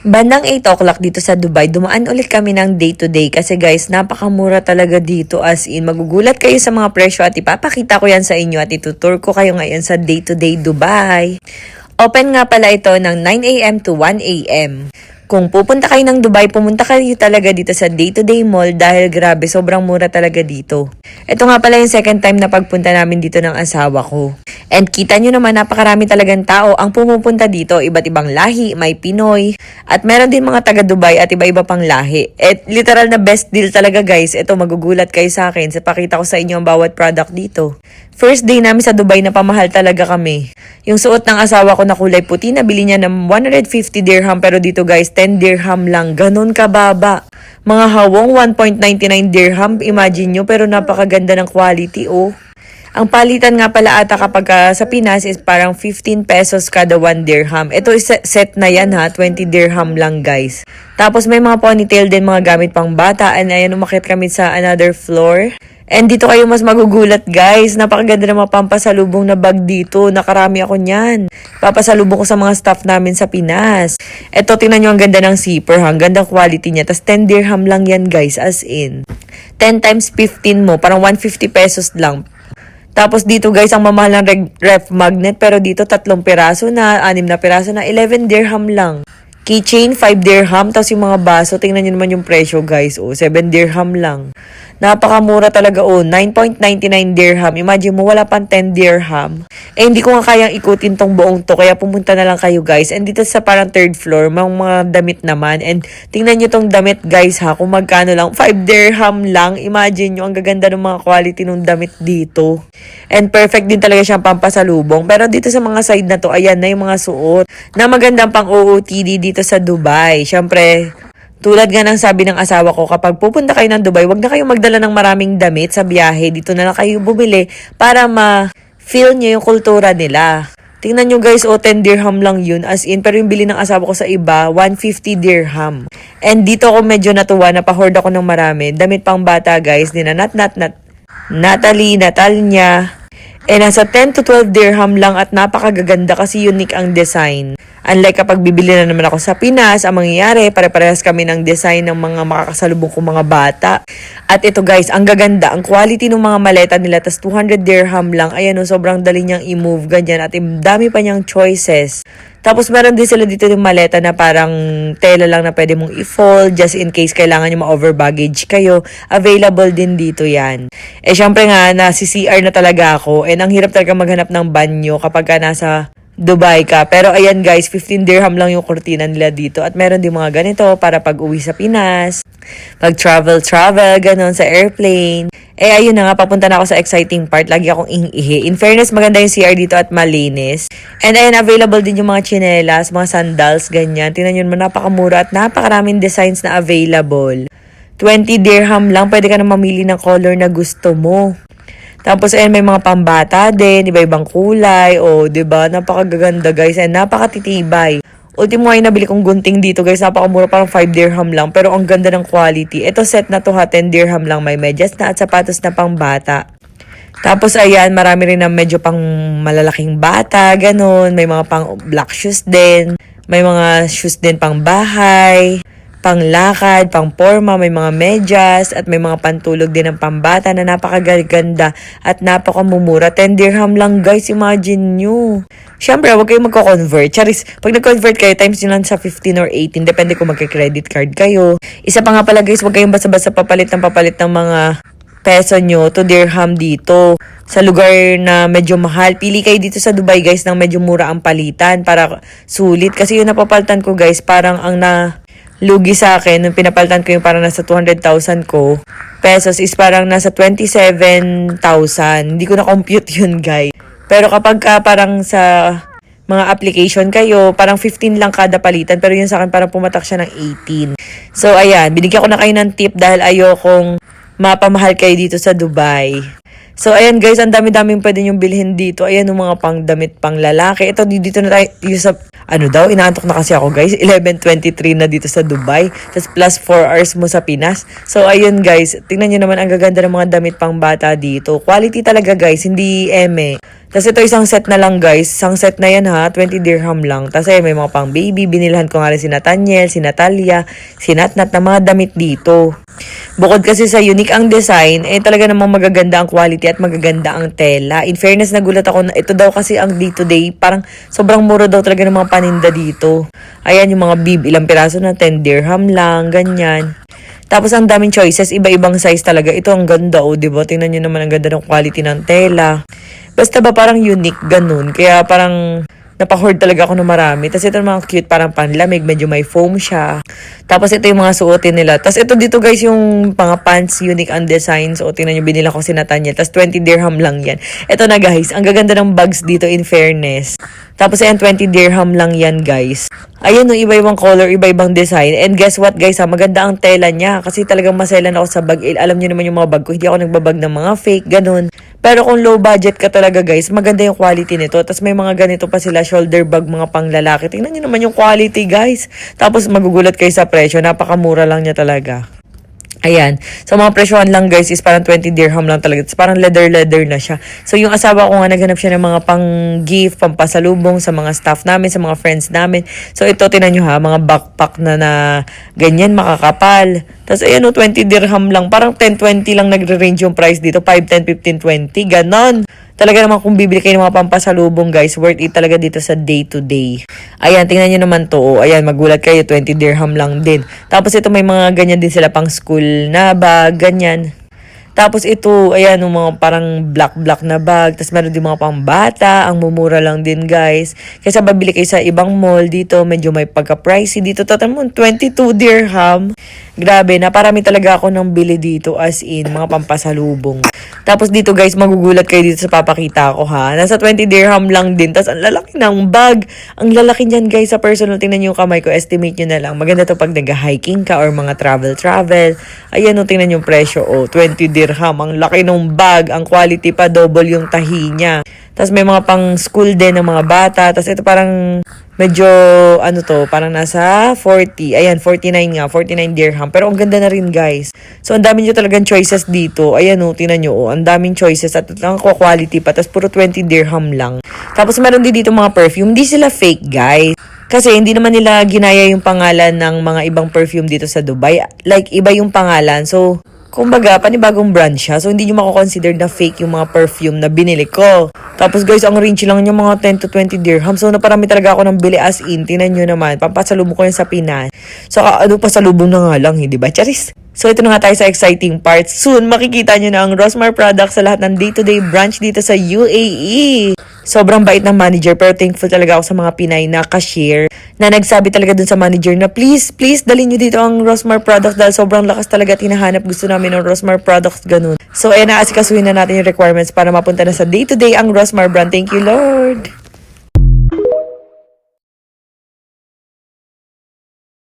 Bandang 8 o'clock dito sa Dubai, dumaan ulit kami ng day to day kasi guys, napakamura talaga dito as in. Magugulat kayo sa mga presyo at ipapakita ko yan sa inyo at itutur ko kayo ngayon sa day to day Dubai. Open nga pala ito ng 9 a.m. to 1 a.m. Kung pupunta kayo ng Dubai, pumunta kayo talaga dito sa day-to-day mall dahil grabe, sobrang mura talaga dito. Ito nga pala yung second time na pagpunta namin dito ng asawa ko. And kita nyo naman, napakarami talagang tao ang pumupunta dito. Iba't ibang lahi, may Pinoy. At meron din mga taga Dubai at iba-iba pang lahi. At literal na best deal talaga guys. Ito, magugulat kayo sa akin sa pakita ko sa inyo ang bawat product dito. First day namin sa Dubai na pamahal talaga kami. Yung suot ng asawa ko na kulay puti, nabili niya ng 150 dirham pero dito guys, 10 dirham lang. Ganon kababa. Mga hawong 1.99 dirham, imagine nyo, pero napakaganda ng quality oh. Ang palitan nga pala ata kapag sa Pinas is parang 15 pesos kada 1 dirham. Ito is set na yan ha, 20 dirham lang guys. Tapos may mga ponytail din, mga gamit pang bata. And ayan, umakit kami sa another floor. And dito kayo mas magugulat guys. Napakaganda ng mga pampasalubong na bag dito. Nakarami ako niyan. Papasalubong ko sa mga staff namin sa Pinas. Eto, tingnan nyo ang ganda ng zipper ha. Ang gandang quality niya. Tas 10 dirham lang yan guys, as in. 10 times 15 mo, parang 150 pesos lang. Tapos dito guys, ang mamahal ng ref magnet. Pero dito 3 piraso na, 6 na piraso na, 11 dirham lang. Keychain, 5 dirham. Tapos yung mga baso, tingnan nyo naman yung presyo guys. 7 dirham lang. Napakamura talaga 9.99 dirham. Imagine mo, wala pang 10 dirham. Hindi ko nga kayang ikutin tong buong to. Kaya pumunta na lang kayo guys. And dito sa parang 3rd floor, mga damit naman. And tingnan nyo tong damit guys ha. Kung magkano lang, 5 dirham lang. Imagine nyo, ang gaganda ng mga quality ng damit dito. And perfect din talaga siyang pampasalubong. Pero dito sa mga side na to, ayan na yung mga suot na magandang pang OOTD dito sa Dubai. Syempre, tulad nga ng sabi ng asawa ko, kapag pupunta kayo ng Dubai, wag na kayong magdala ng maraming damit sa biyahe. Dito na lang kayo bumili para ma-feel nyo yung kultura nila. Tingnan nyo guys, 10 dirham lang yun as in. Pero yung bili ng asawa ko sa iba, 150 dirham. And dito ako medyo natuwa, napahord ako ng marami. Damit pang bata guys, nina Natalie, Natalia. Nasa 10 to 12 dirham lang at napakagaganda kasi unique ang design. Unlike kapag bibili na naman ako sa Pinas, ang mangyayari, pare-parehas kami ng design ng mga makakasalubong kong mga bata. At ito guys, ang gaganda, ang quality ng mga maleta nila, tas 200 dirham lang. Ayan sobrang dali niyang i-move, ganyan. At dami pa niyang choices. Tapos meron din sila dito yung maleta na parang tela lang na pwede mong i-fold just in case kailangan nyo ma-over baggage kayo. Available din dito yan. Syempre nga, nasi CR na talaga ako. And ang hirap talaga maghanap ng banyo kapag ka nasa Dubai ka. Pero ayan guys, 15 dirham lang yung kurtina nila dito. At meron din mga ganito para pag uwi sa Pinas. Pag travel, ganon sa airplane. Ayun na nga, papunta na ako sa exciting part. Lagi akong ihi. In fairness, maganda yung CR dito at malinis. And ayun, available din yung mga chinelas, mga sandals, ganyan. Tingnan nyo naman, napakamura at napakaraming designs na available. 20 dirham lang, pwede ka na mamili ng color na gusto mo. Tapos ayun, may mga pambata din, iba-ibang kulay. Diba? Napakaganda guys, and napakatitibay. Ultimo ay nabili kong gunting dito guys, napakamura, parang 5 dirham lang. Pero ang ganda ng quality. Ito set na to ha, 10 dirham lang. May medyas na at sapatos na pang bata. Tapos ayan, marami rin na medyo pang malalaking bata, ganun. May mga pang black shoes din. May mga shoes din pang bahay, pang lakad, pang forma, may mga medyas, at may mga pantulog din ng pambata na napakaganda at napakamumura. 10 dirham lang guys, imagine nyo. Siyempre, huwag kayong magko-convert. Charis, pag nag-convert kayo, times nyo lang sa 15 or 18, depende kung magka-credit card kayo. Isa pa nga pala guys, huwag kayong basta-basta papalit ng mga peso nyo to dirham dito. Sa lugar na medyo mahal, pili kayo dito sa Dubai guys ng medyo mura ang palitan para sulit. Kasi yung napapalitan ko guys, parang ang lugi sa akin, nung pinapalitan ko yung parang nasa 200,000 ko pesos is parang nasa 27,000. Hindi ko na-compute yun, guys. Pero kapag parang sa mga application kayo, parang 15 lang kada palitan. Pero yun sa akin, parang pumatak siya ng 18. So, ayan. Binigyan ko na kayo ng tip dahil ayokong mapamahal kayo dito sa Dubai. So, ayan guys, ang dami-daming pwede nyong bilhin dito. Ayan yung mga pang damit pang lalaki. Ito, dito na tayo sa, inaantok na kasi ako guys. 11:23 na dito sa Dubai. Tapos plus 4 hours mo sa Pinas. So, ayun guys, tingnan nyo naman ang gaganda ng mga damit pang bata dito. Quality talaga guys, hindi eme. Tapos ito isang set na lang guys. Isang set na yan ha. 20 dirham lang. Tapos may mga pang baby. Binilhan ko nga rin si Nathaniel, si Natalia, si Natnat na mga damit dito. Bukod kasi sa unique ang design, talaga namang magaganda ang quality at magaganda ang tela. In fairness, nagulat ako na ito daw kasi ang day-to-day. Parang sobrang mura daw talaga ng mga paninda dito. Ayan yung mga bib. Ilang piraso na 10 dirham lang. Ganyan. Tapos ang daming choices, iba-ibang size talaga. Ito ang ganda diba? Tingnan nyo naman ang ganda ng quality ng tela. Basta ba parang unique, ganun. Kaya parang napahord talaga ako ng marami. Tapos ito mga cute, parang panlamig, medyo may foam siya. Tapos ito yung mga suotin nila. Tapos ito dito guys, yung mga pants, unique ang design. So tingnan nyo, binila ko si Nathaniel. Tapos 20 dirham lang yan. Ito na guys, ang gaganda ng bags dito in fairness. Tapos ayan, 20 dirham lang yan guys. Ayun, no, iba-ibang color, iba-ibang design. And guess what guys, maganda ang tela niya. Kasi talagang maselan ako sa bag. Alam niyo naman yung mga bag ko, hindi ako nagbabag ng mga fake, ganun. Pero kung low budget ka talaga guys, maganda yung quality nito. Tapos may mga ganito pa sila, shoulder bag, mga pang lalaki. Tingnan niyo naman yung quality guys. Tapos magugulat kayo sa presyo, napakamura lang niya talaga. Ayan. So, mga presyohan lang guys is parang 20 dirham lang talaga. It's parang leather na siya. So, yung asawa ko nga naghanap siya ng mga pang-gift, pampasalubong sa mga staff namin, sa mga friends namin. So, ito, tinan nyo ha, mga backpack na ganyan, makakapal. Tapos, ayan o, 20 dirham lang. Parang 10-20 lang nagre-range yung price dito. 5, 10, 15, 20. Ganon. Talaga naman kung bibili kayo ng mga pampasalubong guys, worth it talaga dito sa day-to-day. Ayan, tingnan nyo naman to. Ayan, magulat kayo, 20 dirham lang din. Tapos ito may mga ganyan din sila pang school na bag, ganyan. Tapos ito, ayan, yung mga parang black na bag. Tapos meron din mga pambata. Ang mumura lang din, guys. Kaysa babili kayo sa ibang mall dito, medyo may pagka-pricey dito. Total mo, 22 dirham. Grabe, naparami talaga ako ng bili dito as in, mga pampasalubong. Tapos dito, guys, magugulat kayo dito sa papakita ko, ha. Nasa 20 dirham lang din. Tapos ang lalaki ng bag. Ang lalaki niyan, guys, sa personal. Tingnan nyo yung kamay ko. Estimate nyo na lang. Maganda to pag nag-hiking ka or mga travel. Ayan, o, tingnan yung presyo. O, 20 dirham. Ang laki ng bag, ang quality pa, double yung tahi niya. Tapos may mga pang school din ng mga bata. Tapos ito parang medyo, ano to, parang nasa 40. Ayan, 49 nga, 49 dirham. Pero ang ganda na rin guys. So ang dami nyo talagang choices dito. Ayan o, tinan nyo o, ang daming choices at ang quality pa. Tapos puro 20 dirham lang. Tapos meron din dito mga perfume. Hindi sila fake guys. Kasi hindi naman nila ginaya yung pangalan ng mga ibang perfume dito sa Dubai. Like, iba yung pangalan. So, kumbaga, panibagong brand siya. So, hindi nyo mako-consider na fake yung mga perfume na binili ko. Tapos, guys, ang range lang yung mga 10 to 20 dirham. So, naparami talaga ako ng bili as in. Tinan nyo naman. Pampasalubong ko yan sa Pinas. So, pasalubong na nga lang, hindi ba? Charis! So, ito na nga tayo sa exciting part. Soon, makikita nyo na ang Rosmar products sa lahat ng day-to-day branch dito sa UAE. Sobrang bait ng manager, pero thankful talaga ako sa mga Pinay na cashier na nagsabi talaga dun sa manager na please, dalhin nyo dito ang Rosmar products dahil sobrang lakas talaga at hinahanap gusto namin ng Rosmar products, ganun. So, ayan, naasikasuhin na natin yung requirements para mapunta na sa day-to-day ang Rosmar brand. Thank you, Lord!